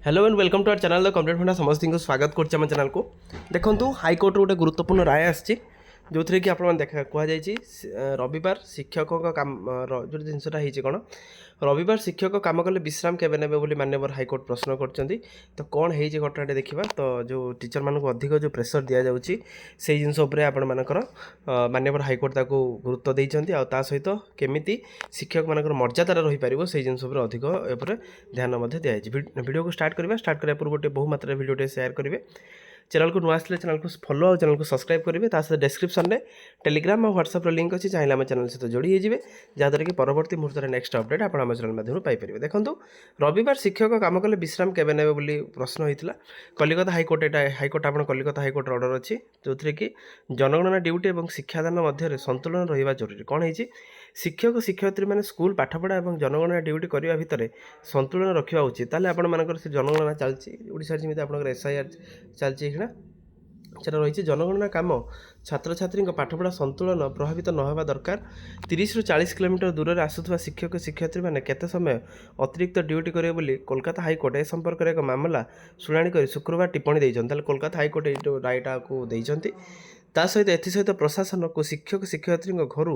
Hello and welcome to our channel the complete funda समस्त को स्वागत करछि हम चैनल को। देखंतु हाईकोर्ट गोटे गुरुत्वपूर्ण राय आछि जो थरे कि आपण देखा कुआ जायछि रविवार शिक्षकों का काम जो जिनसटा ହେଇछि कोन रविवार शिक्षक काम कले विश्राम केबे नेबे बोली माननीय हाईकोर्ट प्रश्न करछन्ती। तो कौन ହେଇछि घटनाटे देखिबा। तो जो टीचर मानको अधिक जो प्रेशर दिया जाउछि से जिनस उपरे आपण मानकर माननीय हाईकोर्ट ताको गुरुत्व दैछन्ती आ ता सहित केमिति शिक्षक मानकर मर्यादा रही पारिबो से जिनस उपरे अधिक एपरे ध्यान मध्ये दिया जायछि। वीडियो को स्टार्ट करबा स्टार्ट करिया पूर्व गोटे बहु मात्रा वीडियो शेयर करेंगे। चैनल को नुआ आसले चैनल को फॉलो और चैनल को सब्सक्राइब करेंगे। सहित डिस्क्रिप्शन में टेलीग्राम और व्हाट्सएप लिंक अच्छी चाहिए आम चैनल सहित जोड़ी होइजिबे जहाँद्वारा कि परवर्ती मुहूर्त में नेक्स्ट अपडेट आप चैनल माध्यम पाइपर। देखो रविवार शिक्षक काम कले विश्राम केबे नेबे बोली प्रश्न होता कलिकता हाईकोर्ट एटा हाईकोर्ट आप कलिकता हाईकोर्ट ऑर्डर अच्छी जो थी कि जनगणना ड्यूटी और शिक्षादान मध्य संतुलन रहा जरूरी। कौन है शिक्षक शिक्षयित्री मैंने स्कूल पाठपढ़ा और जनगणना ड्यूटी करने भितर संतुलन रखा उचित। ताले आपण मानकर से जनगणना चलती ओडिशा जमी आप एसआईआर चलती सेटा रही जनगणना काम छात्र छात्री पाठपढ़ा संतुलन प्रभावित न होगा दरकार। 30 ରୁ 40 किलोमीटर दूर में आसुवा शिक्षक शिक्षयित्री मैंने केते समय अतिरिक्त ड्यूटी करेंगे बोली कोलकाता हाईकोर्ट ए संपर्क में एक मामला शुणाणी कर शुक्रवार टिप्पणी देते। कोलकाता हाईकोर्ट ये रायटा को देते। ता सहित एसत प्रशासन को शिक्षक शिक्षयित्री घर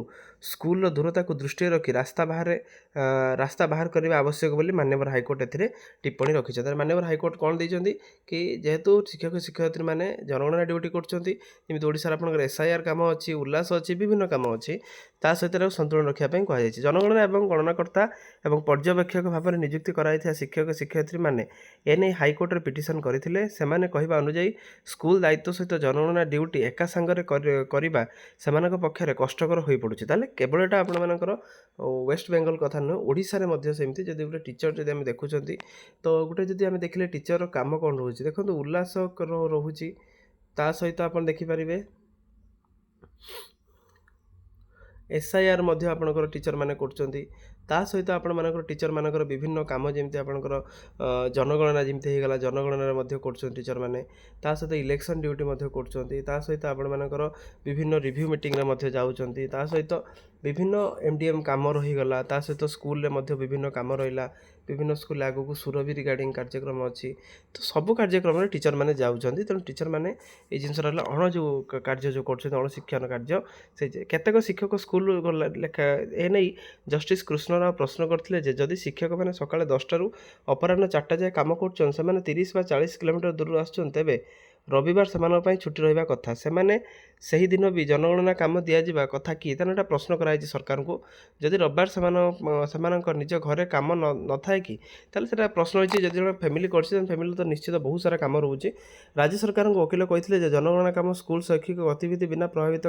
स्कूल दूरता को दृष्टि रखी रास्ता बाहर करने आवश्यक बोली माननीय हाईकोर्ट ए टिप्पणी रखी। माननीय हाईकोर्ट कौन देते कि जेहेतु शिक्षक शिक्षयित्री मैंने जनगणना ड्यूटी करशार आप एसआईआर कम अच्छी उल्लास अच्छी विभिन्न कम अच्छी ता सहित संतुलन रखापी कहुई। जनगणना और गणनाकर्ता और पर्यवेक्षक भाव में नियुक्ति कराई शिक्षक शिक्षयित्री मैंने एने हाईकोर्ट पिटिशन करते कहवा अनुଯାयी स्कूल दायित्व सहित जनगणना ड्यूटी एका सांगरे करवा सेमानक पक्षरे कष्टकर हो पड़ुछि। ताले केवल एटा आपण मानकर वेस्ट बेंगल कथा नुह ओडिशा रे मध्य सेमती जदि गोटे टीचर जदि आम देखुछंती तो गोटे जदि आम देखिले टीचर काम कौन रोचे देखो उल्लास रोचे ता सहित आपण देखि परिबे एसआईआर मध्य आपणकर टीचर माने करछंती ता सहित आपण मानकर टीचर मानकर विभिन्न काम जमती आपणकर जनगणना जमती होगला जनगणना मध्य करछंती टीचर माने ता सहित इलेक्शन ड्यूटी मध्य करछंती ता सहित आपण मानकर विभिन्न रिव्यू मीटिंग रे मध्य जाउछंती ता सहित विभिन्न एमडीएम काम रहीगला ता सहित स्कूल रे मध्य विभिन्न काम रहिला विभिन्न स्कूल आगु को सुरभि रिगार्डिंग कार्यक्रम अच्छी तो सब कार्यक्रम में टीचर मैंने जाऊँगी। तेणु टीचर मैंने ये जिनस अण जो कार्य जो कर अण शिक्षण कार्य से केतेक शिक्षक स्कूल लेखा एने जस्टिस कृष्णराव प्रश्न करते जदि शिक्षक मैंने सकाଳେ 10टा ରୁ अपराह्न 4टा जाए कम कर 30 ବା 40 किलोमीटर दूर आसुन तेबे रविवार से छुट्टी रहा कथा से दिन भी जनगणना काम दिज्वा कथा कि तेना प्रश्न कराई सरकार को जदि रविवार से निज घरे काम न थाए कि से प्रश्न होती जब जो फैमिली कर फैमिली तो निश्चित बहुत सारा काम रोचे। राज्य सरकार वकिल कहते जनगणना काम स्कूल शैक्षिक गतिविधि बिना प्रभावित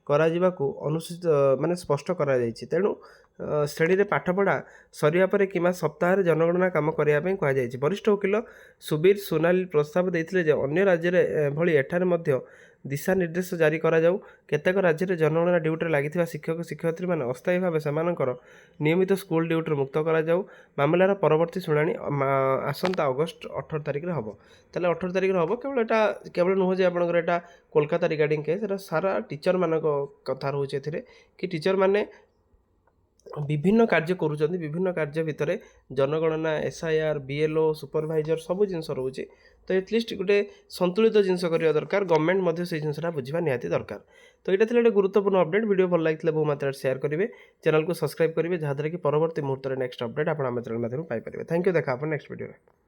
करा अनुसूचित माने स्पष्ट करा जायछि। तेणु श्रेणी में पाठपढ़ा सरिया पर कि सप्ताह जनगणना काम करने कहुई। वरिष्ठ वकिल सुबीर सोनाली प्रस्ताव देते अन्य राज्य भली एठारे मध्य दिशा निर्देश जारी करा जाऊ। केतेक राज्य में जनगणना ड्यूटी लगी शिक्षक शिक्षयित्री मैंने अस्थायी भाव सेमानकर नियमित स्कूल ड्यूटी मुक्त करा जाऊ। मामलार परवर्ती शुणाणी आसंता अगस्ट 18 तारिख में हम ताले 18 तारिख हम केवल नुह जे आपंकर एटा कोलकाता रिगार्डिंग केस सारा टीचर मान कथा रोचे कि टीचर माने विभिन्न कार्य करुँच विभिन्न कार्य भितर जनगणना एसआईआर बीएलओ सुपरवाइजर सब जिनस रोचे। तो एटलिस्ट गोटे संतुलित जिनस करवा दरकार गवर्नमेंट से जिनसा बुझा निहाती दरकार। तो यहाँ गोटे गुरुत्वपूर्ण अपडेट वीडियो भल लगी बहु मात्रा शेयर करेंगे चैनल को सब्सक्राइब करेंगे जहाँद्वारा कि परवर्ती मुहूर्त में नेक्स्ट अपडेट आप चैनल माध्यम पाइपर। थैंक यू देखा आप नेक्स्ट वीडियो।